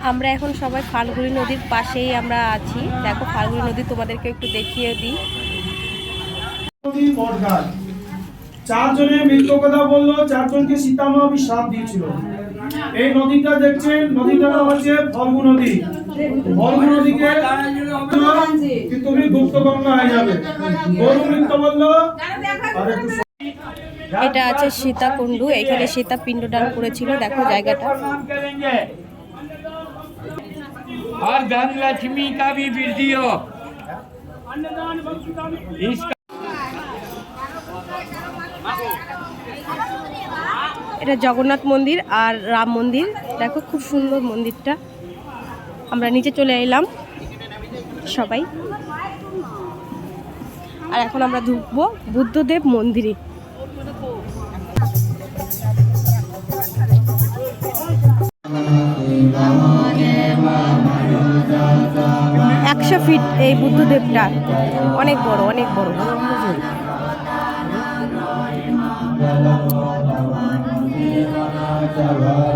আমরা এখন সবাই ফাল্গুনী নদীর পাশেই আমরা আছি। দেখো ফাল্গুনী নদী তোমাদেরকে একটু দেখিয়ে দিই। চারজনে মৃত্যু কথা বললো, চারজনকে সীতামা শ্রাপ দিয়েছিল। এই নদীটা দেখছেন, নদীটার নাম হচ্ছে ফল্গু নদী। ফল্গু নদীকে তুমি গুপ্ত গঙ্গা হয়ে যাবে। গরু মৃত্যু বললো। এটা আছে সীতাকুণ্ডু, এখানে সীতা পিণ্ডদান করেছিল। দেখো জায়গাটা। और धन लक्ष्मी का भी वृद्धि हो। এটা জগন্নাথ মন্দির আর রাম মন্দির। দেখো খুব সুন্দর মন্দিরটা। আমরা নিচে চলে এলাম সবাই, আর এখন আমরা ঢুকবো বুদ্ধদেব মন্দিরে। 100 ফিট এই বুদ্ধদেবটা, অনেক বড়, অনেক বড়। Jala